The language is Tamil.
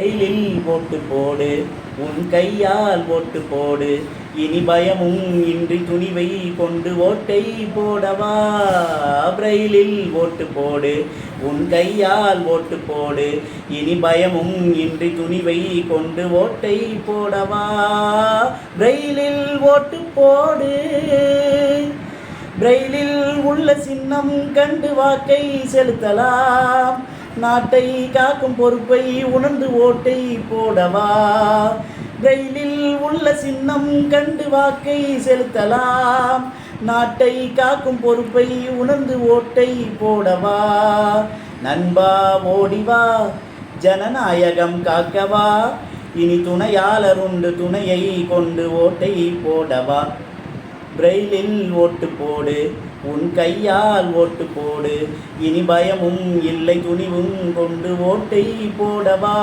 பிரெயிலில் ஓட்டு போடு, உன் கையால் ஓட்டு போடு, இனி பயமும் இன்றி துணிவை கொண்டு ஓட்டை போடவா. பிரெயிலில் ஓட்டு போடு, உன் கையால் ஓட்டு போடு, இனி பயமும் இன்றி துணிவை கொண்டு ஓட்டை போடவா. பிரெயிலில் ஓட்டு போடு, பிரெயிலில் உள்ள சின்னம் கண்டு வாக்கை செலுத்தலாம். நாட்டை காக்கும் பொறுப்பை உணர்ந்து ஓட்டை போடவா. பிரெயிலில் உள்ள சின்னம் கண்டு வாக்கை செலுத்தலாம். நாட்டை காக்கும் பொறுப்பை உணர்ந்து ஓட்டை போடவா. நண்பா ஓடிவா, ஜனநாயகம் காக்கவா, இனி துணையாளர் உண்டு, துணையை கொண்டு ஓட்டை போடவா. பிரெயிலில் ஓட்டு போடு, உன் கையால் ஓட்டு போடு, இனி பயமும் இல்லை துணிவும் கொண்டு ஓட்டை போடவா.